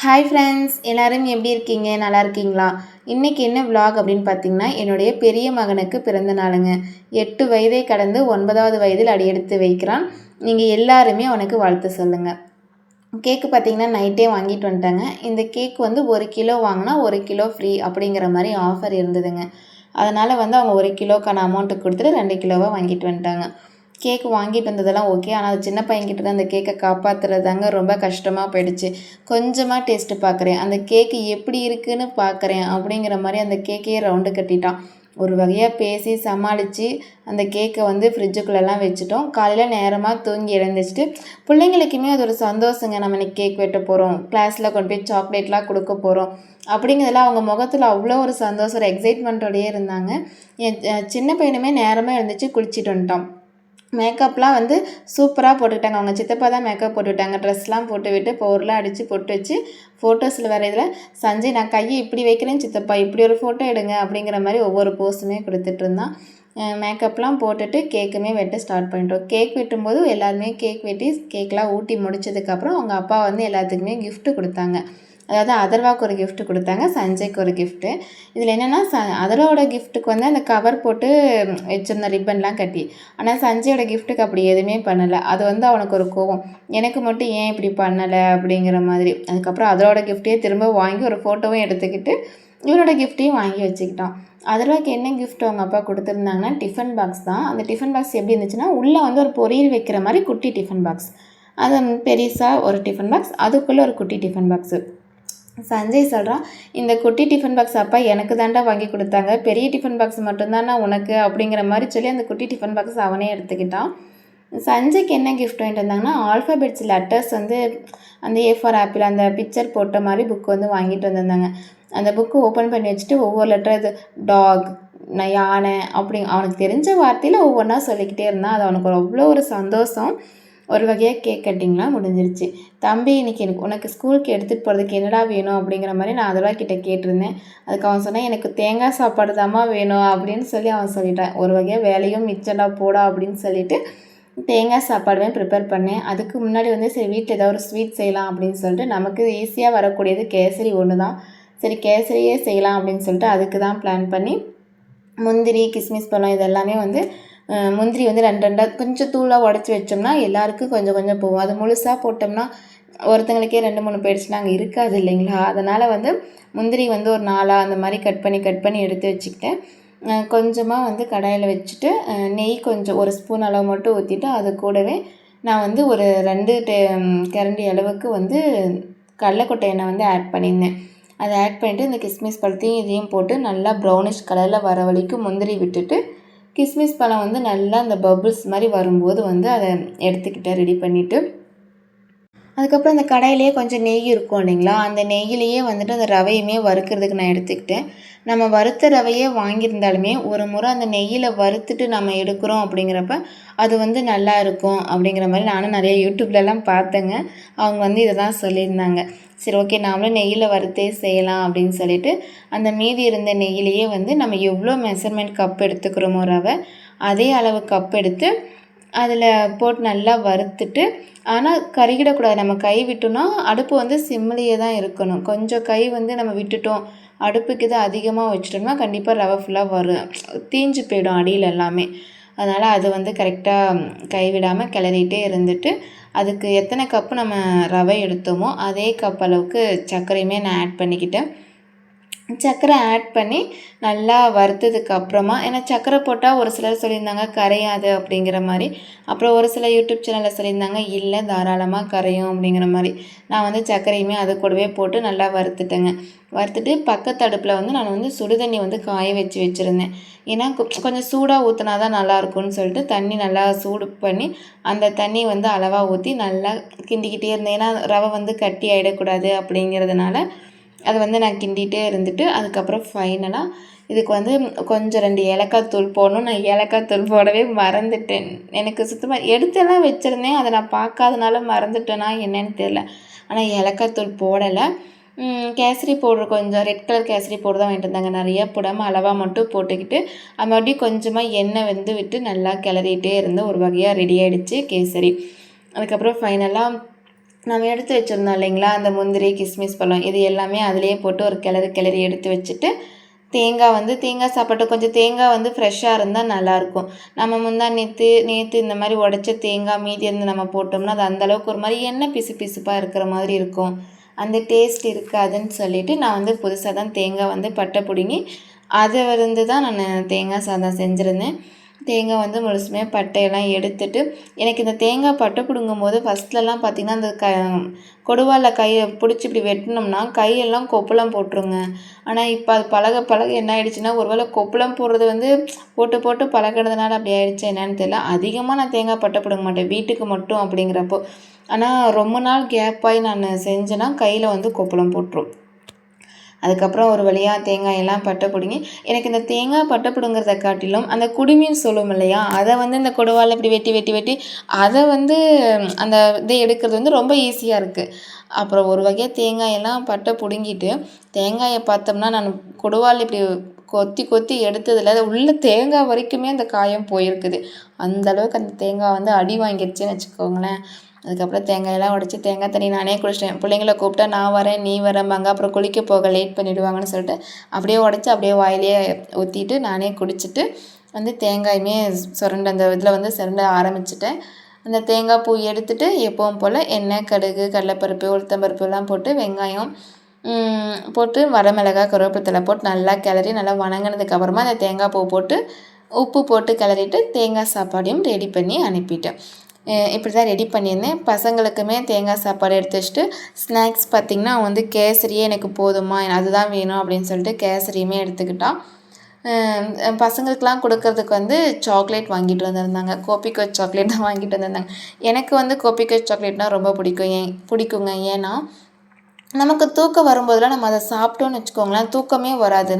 Hi friends, எல்லோரும் எப்படி இருக்கீங்க? நல்லா இருக்கீங்களா? இன்றைக்கி என்ன vlog அப்படின்னு பார்த்தீங்கன்னா, என்னுடைய பெரிய மகனுக்கு பிறந்த நாளுங்க. 8 வயதை கடந்து 9வது வயதில் அடியெடுத்து வைக்கிறான். நீங்கள் எல்லாருமே அவனுக்கு வாழ்த்து சொல்லுங்கள். கேக்கு பார்த்தீங்கன்னா நைட்டே வாங்கிட்டு வந்துட்டாங்க. இந்த கேக் வந்து 1 கிலோ வாங்கினா 1 கிலோ ஃப்ரீ அப்படிங்கிற மாதிரி ஆஃபர் இருந்ததுங்க. அதனால் வந்து அவங்க 1 கிலோக்கான அமௌண்ட்டு கொடுத்துட்டு 2 கிலோவாக வாங்கிட்டு வந்துட்டாங்க. கேக் வாங்கிட்டு வந்ததெல்லாம் ஓகே. ஆனால் அது சின்ன பையன்கிட்ட தான் அந்த கேக்கை காப்பாற்றுறதாங்க ரொம்ப கஷ்டமாக போயிடுச்சு. கொஞ்சமாக டேஸ்ட்டு பார்க்குறேன், அந்த கேக்கு எப்படி இருக்குதுன்னு பார்க்குறேன் அப்படிங்கிற மாதிரி அந்த கேக்கையே ரவுண்டு கட்டிட்டான். ஒரு வகையாக பேசி சமாளித்து அந்த கேக்கை வந்து ஃப்ரிட்ஜுக்குள்ளெல்லாம் வச்சுட்டோம். காலையில் நேரமாக தூங்கி எழுந்திரிச்சிட்டு பிள்ளைங்களுக்குமே அது ஒரு சந்தோஷங்க. நம்ம இன்றைக்கி கேக் வெட்ட போகிறோம், கிளாஸில் கொண்டு போய் சாக்லேட்லாம் கொடுக்க போகிறோம் அப்படிங்கிறதெல்லாம் அவங்க முகத்தில் அவ்வளோ ஒரு சந்தோஷம், ஒரு எக்ஸைட்மெண்ட்டோடையே இருந்தாங்க. என் சின்ன பையனுமே நேரமாக எழுந்திரிச்சு குளிச்சுட்டு வந்துட்டான். மேக்கப்லாம் வந்து சூப்பராக போட்டுக்கிட்டாங்க. அவங்க சித்தப்பா தான் மேக்கப் போட்டுவிட்டாங்க. ட்ரெஸ்லாம் போட்டு விட்டு பவுடர்லாம் அடித்து பொட்டு வச்சு ஃபோட்டோஸில் வேறு இதில் சஞ்சய் நான் கையை இப்படி வைக்கிறேன் சித்தப்பா, இப்படி ஒரு ஃபோட்டோ எடுங்க அப்படிங்கிற மாதிரி ஒவ்வொரு போஸுமே கொடுத்துட்ருந்தான். மேக்கப்லாம் போட்டுட்டு கேக்குமே வெட்ட ஸ்டார்ட் பண்ணிட்டோம். கேக் வெட்டும்போது எல்லாருமே கேக் வெட்டி கேக்லாம் ஊட்டி முடிச்சதுக்கப்புறம் அவங்க அப்பா வந்து எல்லாத்துக்குமே கிஃப்ட்டு கொடுத்தாங்க. அதாவது அதர்வாவுக்கு ஒரு கிஃப்ட் கொடுத்தாங்க, சஞ்சய்க்கு ஒரு கிஃப்ட்டு. இதில் என்னென்னா அதர்வாவோட கிஃப்ட்டுக்கு வந்து அந்த கவர் போட்டு வச்சுருந்த ரிப்பன்லாம் கட்டி. ஆனால் சஞ்சயோட கிஃப்ட்டுக்கு அப்படி எதுவுமே பண்ணலை. அது வந்து அவனுக்கு ஒரு கோவம், எனக்கு மட்டும் ஏன் இப்படி பண்ணலை அப்படிங்கிற மாதிரி. அதுக்கப்புறம் அதரோட கிஃப்ட்டையே திரும்ப வாங்கி ஒரு ஃபோட்டோவும் எடுத்துக்கிட்டு இவனோட கிஃப்ட்டையும் வாங்கி வச்சுக்கிட்டான். அதர்வாக்கு என்ன கிஃப்ட் அவங்க அப்பா கொடுத்துருந்தாங்கன்னா டிஃபன் பாக்ஸ் தான். அந்த டிஃபன் பாக்ஸ் எப்படி இருந்துச்சுன்னா உள்ளே வந்து ஒரு பொரியல் வைக்கிற மாதிரி குட்டி டிஃபன் பாக்ஸ், அது பெருசாக ஒரு டிஃபன் பாக்ஸ், அதுக்குள்ளே ஒரு குட்டி டிஃபன் பாக்ஸு. சஞ்சய் சொல்கிறான், இந்த குட்டி டிஃபன் பாக்ஸ் அப்பா எனக்கு தாண்டா வாங்கி கொடுத்தாங்க, பெரிய டிஃபன் பாக்ஸ் மட்டும்தானா உனக்கு அப்படிங்கிற மாதிரி சொல்லி அந்த குட்டி டிஃபன் பாக்ஸ் அவனே எடுத்துக்கிட்டான். சஞ்சய்க்கு என்ன கிஃப்ட் வாங்கிட்டு வந்தாங்கன்னா ஆல்ஃபபெட்ஸ் லெட்டர்ஸ் வந்து அந்த ஏ ஃபார் ஆப்பிள் அந்த பிக்சர் போட்ட மாதிரி புக் வந்து வாங்கிட்டு வந்திருந்தாங்க. அந்த புக்கு ஓப்பன் பண்ணி வச்சுட்டு ஒவ்வொரு லெட்டர் இது டாக், யானை அப்படி அவனுக்கு தெரிஞ்ச வார்த்தையில் ஒவ்வொன்றா சொல்லிக்கிட்டே இருந்தான். அது அவனுக்கு அவ்வளோ ஒரு சந்தோஷம். ஒரு வகையாக கேக் கட்டிங்லாம் முடிஞ்சிருச்சு. தம்பி இன்றைக்கி எனக்கு உனக்கு ஸ்கூலுக்கு எடுத்துகிட்டு போகிறதுக்கு என்னடா வேணும் அப்படிங்கிற மாதிரி நான் அதெல்லாம் கிட்டே கேட்டிருந்தேன். அதுக்கு அவன் சொன்னான், எனக்கு தேங்காய் சாப்பாடு தாம்மா வேணும் அப்படின்னு சொல்லி அவன் சொல்லிட்டான். ஒரு வகையாக வேலையும் மிச்சம்டா போடா அப்படின்னு சொல்லிவிட்டு தேங்காய் சாப்பாடுமே ப்ரிப்பேர் பண்ணேன். அதுக்கு முன்னாடி வந்து சரி வீட்டில் ஏதாவது ஒரு ஸ்வீட் செய்யலாம் அப்படின்னு சொல்லிட்டு நமக்கு ஈஸியாக வரக்கூடியது கேசரி ஒன்று தான். சரி கேசரியே செய்யலாம் அப்படின்னு சொல்லிட்டு அதுக்கு தான் பிளான் பண்ணி முந்திரி கிஸ்மிஸ் பழம் இதெல்லாமே வந்து முந்திரி வந்து 2 கொஞ்சம் தூளாக உடச்சி வச்சோம்னா எல்லாருக்கும் கொஞ்சம் கொஞ்சம் போகும். அது முழுசாக போட்டோம்னா ஒருத்தங்களுக்கே 2-3 போயிடுச்சுன்னா அங்கே இருக்காது இல்லைங்களா? அதனால் வந்து முந்திரி வந்து ஒரு 4 அந்த மாதிரி கட் பண்ணி எடுத்து வச்சுக்கிட்டேன். கொஞ்சமாக வந்து கடாயில் வச்சுட்டு நெய் கொஞ்சம் 1 ஸ்பூன் அளவு மட்டும் ஊற்றிட்டு அது கூடவே நான் வந்து ஒரு 2 கரண்டி அளவுக்கு வந்து கடலைக்கொட்டை எண்ணெய் வந்து ஆட் பண்ணியிருந்தேன். அதை ஆட் பண்ணிவிட்டு இந்த கிஸ்மிஸ் பழத்தையும் இதையும் போட்டு நல்லா ப்ரௌனிஷ் கலரில் வர வரைக்கும் முந்திரி விட்டுட்டு கிஸ்மிஸ் பழம் வந்து நல்லா அந்த பபுள்ஸ் மாதிரி வரும்போது வந்து அதை எடுத்துக்கிட்டேன் ரெடி பண்ணிவிட்டு. அதுக்கப்புறம் அந்த கடாயிலேயே கொஞ்சம் நெய் இருக்கும் இல்லைங்களா, அந்த நெய்யிலேயே வந்துட்டு அந்த ரவையுமே வறுக்கிறதுக்கு நான் எடுத்துக்கிட்டேன். நம்ம வறுத்த ரவையே வாங்கியிருந்தாலுமே ஒரு முறை அந்த நெய்யில் வறுத்துட்டு நம்ம எடுக்கிறோம் அப்படிங்கிறப்ப அது வந்து நல்லா இருக்கும் அப்படிங்கிற மாதிரி நானும் நிறைய யூடியூப்லலாம் பார்த்தேங்க. அவங்க வந்து இதை தான் சொல்லியிருந்தாங்க. சரி ஓகே நாமளும் நெய்யில் வறுத்தே செய்யலாம் அப்படின்னு சொல்லிட்டு அந்த மீதி இருந்த நெய்யிலேயே வந்து நம்ம எவ்வளோ மெஷர்மெண்ட் கப் எடுத்துக்கிறோமோ ரவை அதே அளவு கப் எடுத்து அதில் போட்டு நல்லா வறுத்துட்டு, ஆனால் கருகிடக்கூடாது. நம்ம கை விட்டோம்னா அடுப்பு வந்து சிம்லேயே தான் இருக்கணும். கொஞ்சம் கை வந்து நம்ம விட்டுட்டோம், அடுப்புக்கு இது அதிகமாக வச்சுட்டோம்னா கண்டிப்பாக ரவை ஃபுல்லாக தீஞ்சு போயிடும் அடியில் எல்லாமே. அதனால் அது வந்து கரெக்டாக கைவிடாமல் கிளறிட்டே இருந்துட்டு அதுக்கு எத்தனை கப்பு நம்ம ரவை எடுத்தோமோ அதே கப் அளவுக்கு சர்க்கரையுமே நான் ஆட் பண்ணிக்கிட்டேன். சர்க்கரை ஆட் பண்ணி நல்லா வறுத்ததுக்கு அப்புறமா, ஏன்னா சர்க்கரை போட்டால் ஒரு சிலர் சொல்லியிருந்தாங்க கரையாது அப்படிங்கிற மாதிரி. அப்புறம் ஒரு சில யூடியூப் சேனலில் சொல்லியிருந்தாங்க இல்லை தாராளமாக கரையும் அப்படிங்கிற மாதிரி. நான் வந்து சர்க்கரையுமே அது கூடவே போட்டு நல்லா வறுத்துட்டேங்க. வறுத்துட்டு பக்கத்து அடுப்பில் வந்து நான் வந்து சுடுதண்ணி வந்து காய வச்சுருந்தேன். ஏன்னா கொஞ்சம் சூடாக ஊற்றினா தான் நல்லாயிருக்கும்னு சொல்லிட்டு தண்ணி நல்லா சூடு பண்ணி அந்த தண்ணி வந்து அளவாக ஊற்றி நல்லா கிண்டிக்கிட்டே இருந்தேன். ஏன்னா ரவை வந்து கட்டி ஆகிடக்கூடாது அப்படிங்கிறதுனால அதை வந்து நான் கிண்டிகிட்டே இருந்துட்டு அதுக்கப்புறம் ஃபைனலாக இதுக்கு வந்து கொஞ்சம் 2 ஏலக்காய் தூள் போடணும். நான் ஏலக்காய் தூள் போடவே மறந்துட்டேன். எனக்கு சுத்தமாக எடுத்தெல்லாம் வச்சுருந்தேன், அதை நான் பார்க்காதனால மறந்துட்டேனா என்னன்னு தெரில. ஆனால் ஏலக்காய் தூள் போடலை. கேசரி பவுடர் கொஞ்சம் ரெட் கலர் கேசரி பவுடர் தான் வாங்கிட்டு வந்தாங்க. நிறையா போடாமல் அளவாக மட்டும் போட்டுக்கிட்டு அது மறுபடியும் கொஞ்சமாக எண்ணெய் வந்து விட்டு நல்லா கிளறிட்டே இருந்து ஒரு வகையாக ரெடி ஆகிடுச்சு கேசரி. அதுக்கப்புறம் ஃபைனலாக நம்ம எடுத்து வச்சுருந்தோம் இல்லைங்களா, அந்த முந்திரி கிஸ்மிஸ் பழம் இது எல்லாமே அதிலேயே போட்டு ஒரு கிளறி எடுத்து வச்சுட்டு, தேங்காய் சாப்பாட்டு கொஞ்சம் தேங்காய் ஃப்ரெஷ்ஷாக இருந்தால் நல்லாயிருக்கும். நம்ம நேற்று இந்த மாதிரி உடைச்ச தேங்காய் மீதி இருந்து நம்ம போட்டோம்னா அது அந்தளவுக்கு ஒரு மாதிரி எண்ணெய் பிசுப்பாக இருக்கிற மாதிரி இருக்கும். அந்த டேஸ்ட் இருக்காதுன்னு சொல்லிவிட்டு நான் புதுசாக தான் தேங்காய் பட்டை பிடுங்கி அதை தான் நான் தேங்காய் சாதம் செஞ்சுருந்தேன். தேங்காய் முழுசுமே பட்டையெல்லாம் எடுத்துட்டு எனக்கு இந்த தேங்காய் பட்டை பிடுங்கும் போது ஃபஸ்ட்லலாம் பார்த்திங்கன்னா அந்த கொடுவாளில் கையை பிடிச்சி இப்படி வெட்டினோம்னா கையெல்லாம் கொப்பளம் போட்டுருங்க. ஆனால் இப்போ அது பழக என்ன ஆகிடுச்சின்னா ஒருவேளை கொப்பளம் போடுறது போட்டு பழகிறதுனால அப்படி ஆகிடுச்சு என்னன்னு தெரியல. அதிகமாக நான் தேங்காய் பட்டை பிடுங்க மாட்டேன் வீட்டுக்கு மட்டும் அப்படிங்கிறப்போ. ஆனால் ரொம்ப நாள் கேப்பாகி நான் செஞ்சேன்னா கையில் கொப்பளம் போட்டுரும். அதுக்கப்புறம் ஒரு வழியாக தேங்காயெல்லாம் பட்டை பிடுங்கி எனக்கு இந்த தேங்காய் பட்டை பிடுங்கிறத காட்டிலும் அந்த குடுமின்னு சொல்லுவோம் இல்லையா, அதை இந்த கொடுவால் இப்படி வெட்டி அதை அந்த இதை எடுக்கிறது ரொம்ப ஈஸியாக இருக்குது. அப்புறம் ஒரு வகையாக தேங்காயெல்லாம் பட்டை பிடுங்கிட்டு தேங்காயை பார்த்தோம்னா நான் கொடுவால் இப்படி கொத்தி எடுத்ததில் உள்ள தேங்காய் வரைக்குமே அந்த காயம் போயிருக்குது. அந்தளவுக்கு அந்த தேங்காய் அடி வாங்கிடுச்சுன்னு வச்சுக்கோங்களேன். அதுக்கப்புறம் தேங்காயெல்லாம் உடச்சி தேங்காய் தண்ணி நானே குடிச்சிட்டேன். பிள்ளைங்கள கூப்பிட்டா நான் வரேன் நீ வரேம்பாங்க, அப்புறம் குளிக்க போக லேட் பண்ணிவிடுவாங்கன்னு சொல்லிட்டு அப்படியே உடச்சி அப்படியே வாயிலேயே ஊற்றிட்டு நானே குடிச்சிட்டு தேங்காயுமே சுரண்ட அந்த இதில் சுரண்ட ஆரம்பிச்சிட்டேன். அந்த தேங்காய் பூ எடுத்துகிட்டு எப்பவும் போல் எண்ணெய், கடுகு, கடலைப்பருப்பு, உளுத்தம்பருப்புலாம் போட்டு வெங்காயம் போட்டு வரமிளகாய், கருவேப்பிலை போட்டு நல்லா கிளறி நல்லா வணங்கினதுக்கப்புறமா அந்த தேங்காய் பூ போட்டு உப்பு போட்டு கிளறிட்டு தேங்காய் சாப்பாடையும் ரெடி பண்ணி அனுப்பிட்டேன். இப்படி தான் ரெடி பண்ணியிருந்தேன். பசங்களுக்குமே தேங்காய் சாப்பாடு எடுத்து வச்சுட்டு ஸ்நாக்ஸ் பார்த்திங்கன்னா கேசரியே எனக்கு போதுமா அதுதான் வேணும் அப்படின்னு சொல்லிட்டு கேசரியுமே எடுத்துக்கிட்டான். பசங்களுக்கெலாம் கொடுக்கறதுக்கு சாக்லேட் வாங்கிட்டு வந்திருந்தாங்க. கோபிகோ சாக்லேட் தான் வாங்கிட்டு வந்திருந்தாங்க. எனக்கு கோபிகோ சாக்லேட்னால் ரொம்ப பிடிக்குங்க. ஏன்னா நமக்கு தூக்கம் வரும்போதெல்லாம் நம்ம அதை சாப்பிட்டோன்னு வச்சுக்கோங்களேன் தூக்கமே வராது.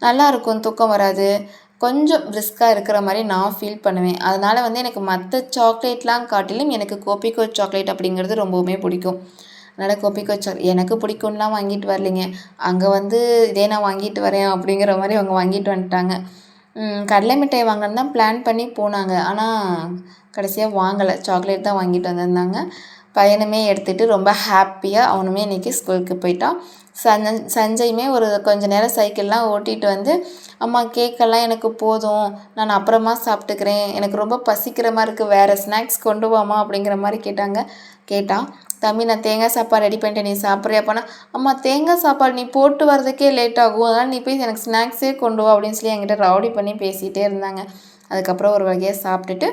நல்லா இருக்கும், தூக்கம் வராது. கொஞ்சம் பிரிஸ்காக இருக்கிற மாதிரி நான் ஃபீல் பண்ணுவேன். அதனால் எனக்கு மற்ற சாக்லேட்லாம் காட்டிலும் எனக்கு கோபிகோ சாக்லேட் அப்படிங்கிறது ரொம்பவுமே பிடிக்கும். அதனால் கோபிகோ எனக்கு பிடிக்கும்லாம் வாங்கிட்டு வரலைங்க. அங்கே இதே நான் வாங்கிட்டு வரேன் அப்படிங்கிற மாதிரி அவங்க வாங்கிட்டு வந்துட்டாங்க. கடலை மிட்டாய் வாங்கன்னு தான் பிளான் பண்ணி போனாங்க. ஆனால் கடைசியாக வாங்கலை, சாக்லேட் தான் வாங்கிட்டு வந்திருந்தாங்க. பையனுமே எடுத்துகிட்டு ரொம்ப ஹாப்பியாக அவனுமே இன்றைக்கி ஸ்கூலுக்கு போயிட்டான். சஞ்சயுமே ஒரு கொஞ்ச நேரம் சைக்கிள்லாம் ஓட்டிகிட்டு அம்மா கேக்கெல்லாம் எனக்கு போதும், நான் அப்புறமா சாப்பிட்டுக்கிறேன், எனக்கு ரொம்ப பசிக்கிற மாதிரி இருக்குது, வேறு ஸ்நாக்ஸ் கொண்டு வாமா அப்படிங்கிற மாதிரி கேட்டான். தம்பி நான் தேங்காய் சாப்பாடு ரெடி பண்ணிட்டேன், நீ சாப்பிட்றியாப்பானா, அம்மா தேங்காய் சாப்பாடு நீ போட்டு வரதுக்கே லேட் ஆகும், அதனால் நீ போய் எனக்கு ஸ்நாக்ஸே கொண்டு வா அப்படின்னு சொல்லி என்கிட்ட ரவுடி பண்ணி பேசிகிட்டே இருந்தாங்க. அதுக்கப்புறம் ஒரு வகையாக சாப்பிட்டுட்டு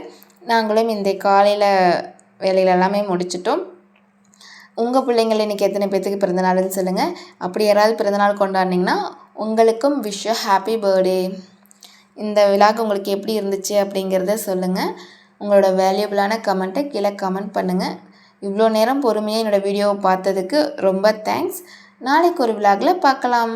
நாங்களும் இந்த காலையில் வேலையில் எல்லாமே முடிச்சிட்டோம். உங்கள் பிள்ளைங்கள் இன்றைக்கி எத்தனை பேர்த்துக்கு பிறந்தநாள்னு சொல்லுங்கள். அப்படி யாராவது பிறந்தநாள் கொண்டாடினீங்கன்னா உங்களுக்கும் விஷ் ஹாப்பி பர்த்டே. இந்த விழாக்கு உங்களுக்கு எப்படி இருந்துச்சு அப்படிங்கிறத சொல்லுங்கள். உங்களோட வேல்யூபிளான கமெண்ட்டை கீழே கமெண்ட் பண்ணுங்கள். இவ்வளோ நேரம் பொறுமையாக என்னோடய வீடியோவை பார்த்ததுக்கு ரொம்ப தேங்க்ஸ். நாளைக்கு ஒரு விழாவில் பார்க்கலாம்.